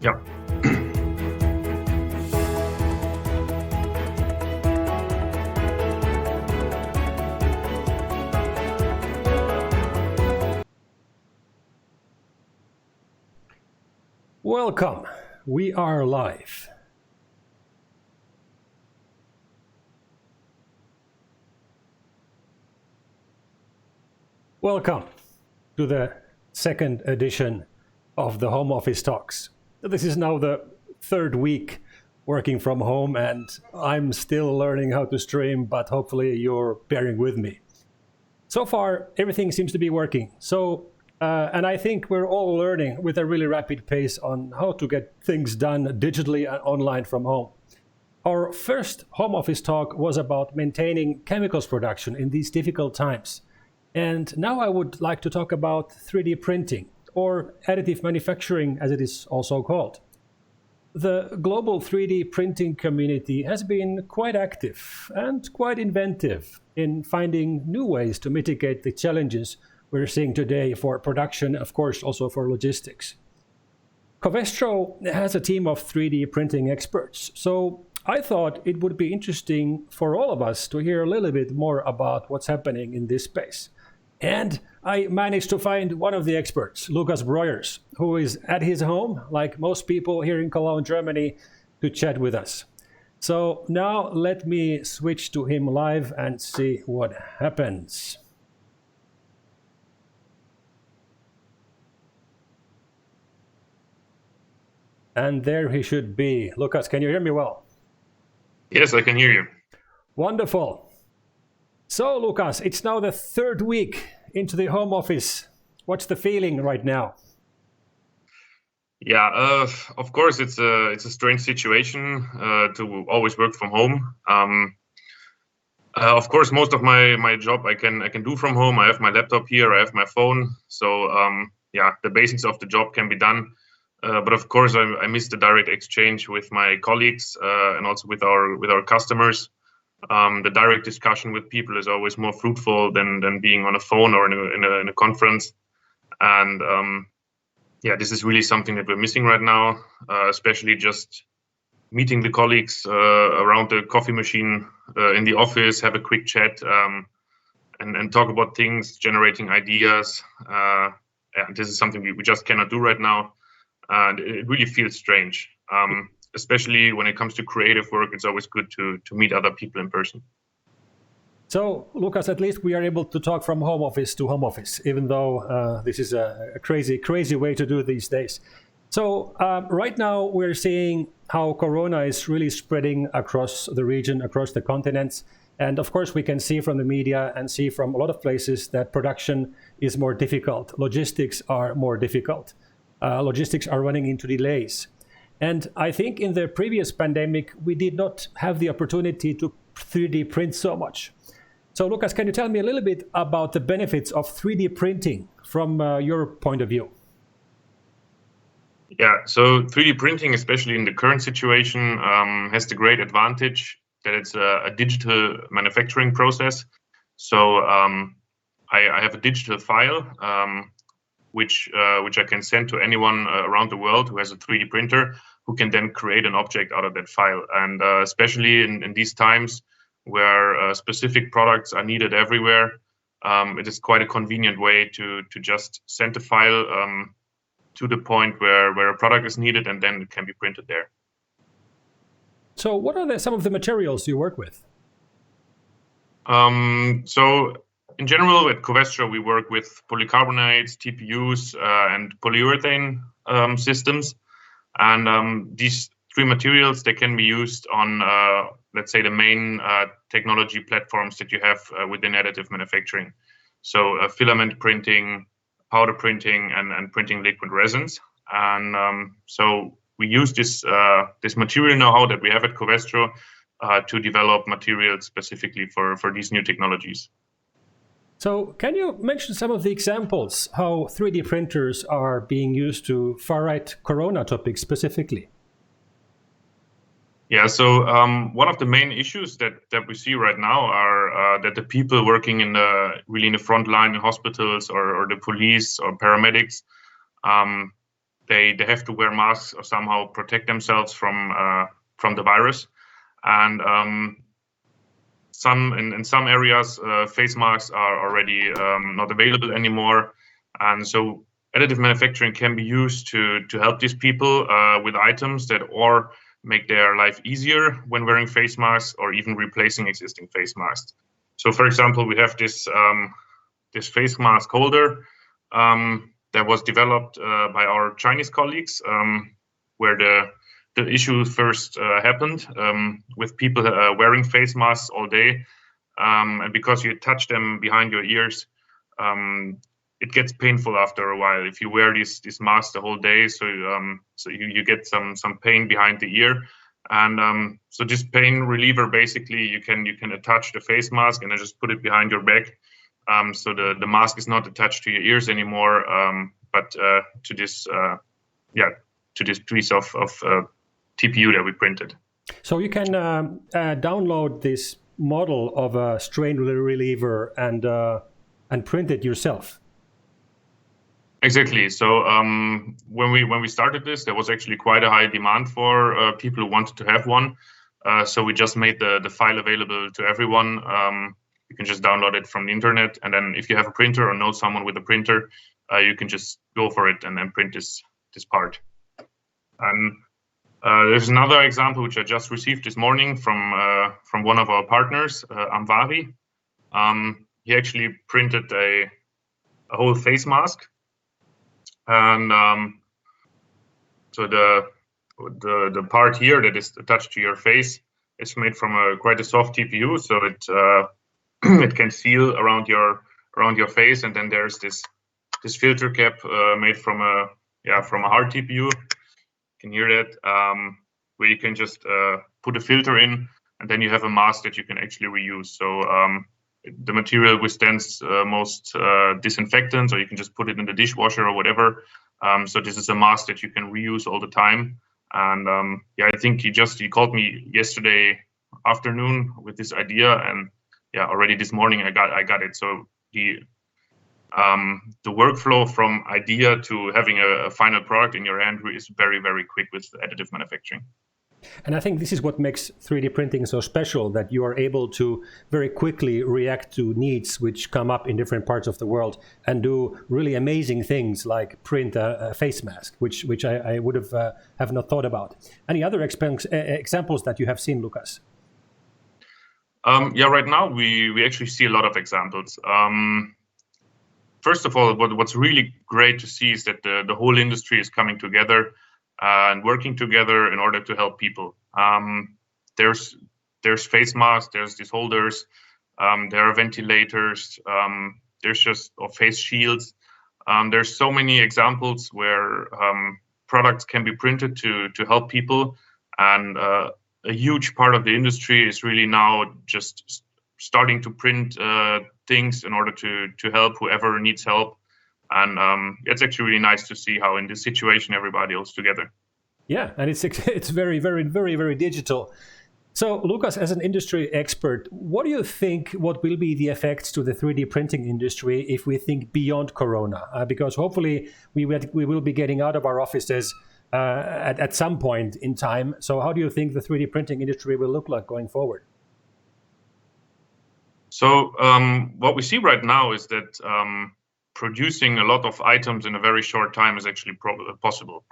Ja. Welcome. We are live. Welcome to the second edition of the Home Office Talks. This is now the third week working from home, and I'm still learning how to stream, but hopefully you're bearing with me. So far, everything seems to be working. And I think we're all learning with a really rapid pace on how to get things done digitally and online from home. Our first home office talk was about maintaining chemicals production in these difficult times. And now I would like to talk about 3D printing, or additive manufacturing as it is also called. The global 3D printing community has been quite active and quite inventive in finding new ways to mitigate the challenges we're seeing today for production, of course, also for logistics. Covestro has a team of 3D printing experts, so I thought it would be interesting for all of us to hear a little bit more about what's happening in this space. And I managed to find one of the experts, Lukas Breuers, who is at his home, like most people here in Cologne, Germany, to chat with us. So now let me switch to him live and see what happens. And there he should be. Lukas, can you hear me well? Yes, I can hear you. Wonderful. So, Lukas, it's now the third week into the home office. What's the feeling right now? Yeah, of course, it's a strange situation to always work from home. Of course, most of my job I can do from home. I have my laptop here, I have my phone, so the basics of the job can be done. But of course, I miss the direct exchange with my colleagues and also with our customers. The direct discussion with people is always more fruitful than being on a phone or in a conference. And this is really something that we're missing right now, especially just meeting the colleagues around the coffee machine in the office, have a quick chat and talk about things, generating ideas. This is something we just cannot do right now. And it really feels strange, especially when it comes to creative work. It's always good to meet other people in person. So, Lukas, at least we are able to talk from home office to home office, even though this is a crazy way to do it these days. So right now we're seeing how Corona is really spreading across the region, across the continents. And of course, we can see from the media and see from a lot of places that production is more difficult. Logistics are more difficult. Logistics are running into delays. And I think in the previous pandemic, we did not have the opportunity to 3D print so much. So Lukas, can you tell me a little bit about the benefits of 3D printing from your point of view? Yeah, so 3D printing, especially in the current situation, has the great advantage that it's a digital manufacturing process. So I have a digital file which I can send to anyone around the world who has a 3D printer, who can then create an object out of that file. And especially in these times where specific products are needed everywhere, it is quite a convenient way to just send a file to the point where a product is needed, and then it can be printed there. So what are some of the materials you work with? So in general, at Covestro, we work with polycarbonates, TPUs, and polyurethane systems. And these three materials, they can be used on, let's say, the main technology platforms that you have within additive manufacturing. So filament printing, powder printing, and printing liquid resins. And so we use this material know-how that we have at Covestro to develop materials specifically for these new technologies. So can you mention some of the examples how 3D printers are being used to far-right Corona topics specifically? Yeah, so one of the main issues that we see right now are that the people working in the front line in hospitals or the police or paramedics, they have to wear masks or somehow protect themselves from the virus. And in some areas, face masks are already not available anymore. And so additive manufacturing can be used to help these people with items that or make their life easier when wearing face masks or even replacing existing face masks. So, for example, we have this face mask holder that was developed by our Chinese colleagues, where the issue first happened with people wearing face masks all day, and because you touch them behind your ears, it gets painful after a while if you wear these masks the whole day. So you get some pain behind the ear, and so this pain reliever, basically you can attach the face mask and then just put it behind your back. So the mask is not attached to your ears anymore, but to this piece of TPU that we printed. So you can download this model of a strain reliever and print it yourself. Exactly. So when we started this, there was actually quite a high demand for people who wanted to have one. So we just made the file available to everyone. You can just download it from the internet, and then if you have a printer or know someone with a printer, you can just go for it and then print this part. And there's another example which I just received this morning from one of our partners, Amvari. He actually printed a whole face mask, and so the part here that is attached to your face is made from quite a soft TPU, so it it can seal around your face, and then there's this filter cap made from a hard TPU. You can hear that, where you can just put a filter in, and then you have a mask that you can actually reuse. So the material withstands most disinfectants, or you can just put it in the dishwasher or whatever. So this is a mask that you can reuse all the time. And I think he called me yesterday afternoon with this idea, and already this morning I got it. So the workflow from idea to having a final product in your hand is very, very quick with additive manufacturing. And I think this is what makes 3D printing so special, that you are able to very quickly react to needs which come up in different parts of the world and do really amazing things like print a face mask, which I would have not thought about. Any other examples that you have seen, Lukas? Right now we actually see a lot of examples. First of all, what's really great to see is that the whole industry is coming together and working together in order to help people. There's face masks, there's these holders, there are ventilators, there's just face shields. There's so many examples where products can be printed to help people, and a huge part of the industry is really now just starting to print things in order to help whoever needs help. And it's actually really nice to see how in this situation everybody else together. Yeah, and it's very, very, very, very digital. So, Lukas, as an industry expert, what do you think? What will be the effects to the 3D printing industry if we think beyond Corona? Because hopefully we will be getting out of our offices at some point in time. So, how do you think the 3D printing industry will look like going forward? So, what we see right now is that producing a lot of items in a very short time is actually possible.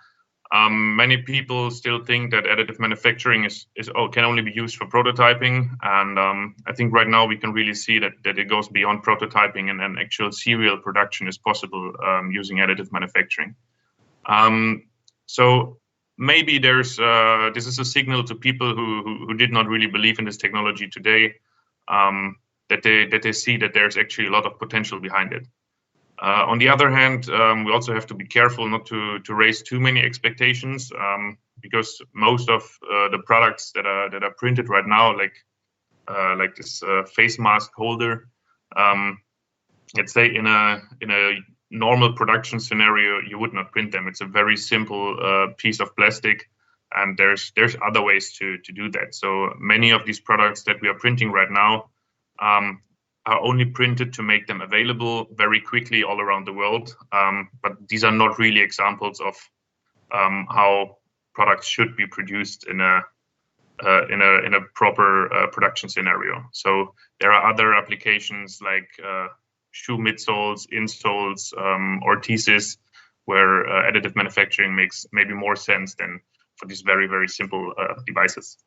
Many people still think that additive manufacturing can only be used for prototyping, and I think right now we can really see that it goes beyond prototyping, and then actual serial production is possible using additive manufacturing. So maybe this is a signal to people who did not really believe in this technology today, that they see that there's actually a lot of potential behind it. On the other hand, we also have to be careful not to raise too many expectations, because most of the products that are printed right now, like this face mask holder, let's say in a normal production scenario, you would not print them. It's a very simple piece of plastic, and there's other ways to do that. So many of these products that we are printing right now are only printed to make them available very quickly all around the world. But these are not really examples of how products should be produced in a proper production scenario. So there are other applications like shoe midsoles, insoles, or thesis, where additive manufacturing makes maybe more sense than for these very, very simple devices.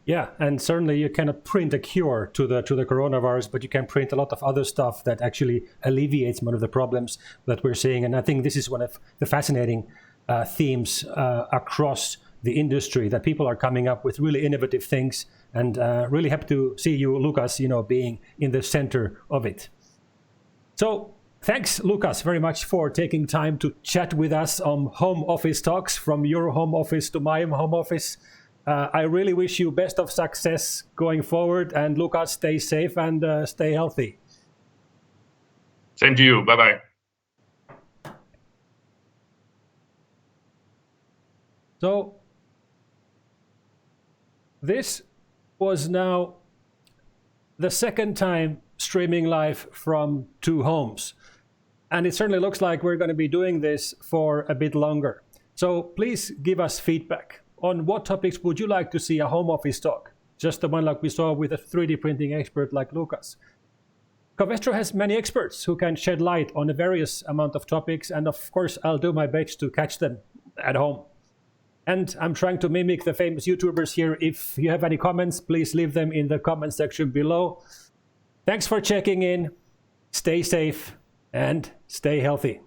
Yeah, and certainly you cannot print a cure to the coronavirus, but you can print a lot of other stuff that actually alleviates one of the problems that we're seeing. And I think this is one of the fascinating themes across the industry, that people are coming up with really innovative things, and really happy to see you, Lukas, being in the center of it. So thanks, Lukas, very much for taking time to chat with us on Home Office Talks, from your home office to my home office. I really wish you best of success going forward, and Lukas, stay safe and stay healthy. Same to you. Bye-bye. So this was now the second time streaming live from two homes. And it certainly looks like we're going to be doing this for a bit longer. So please give us feedback on what topics would you like to see a home office talk, just the one like we saw with a 3D printing expert like Lukas. Covestro has many experts who can shed light on a various amount of topics, and of course I'll do my best to catch them at home. And I'm trying to mimic the famous YouTubers here. If you have any comments, please leave them in the comment section below. Thanks for checking in. Stay safe and stay healthy.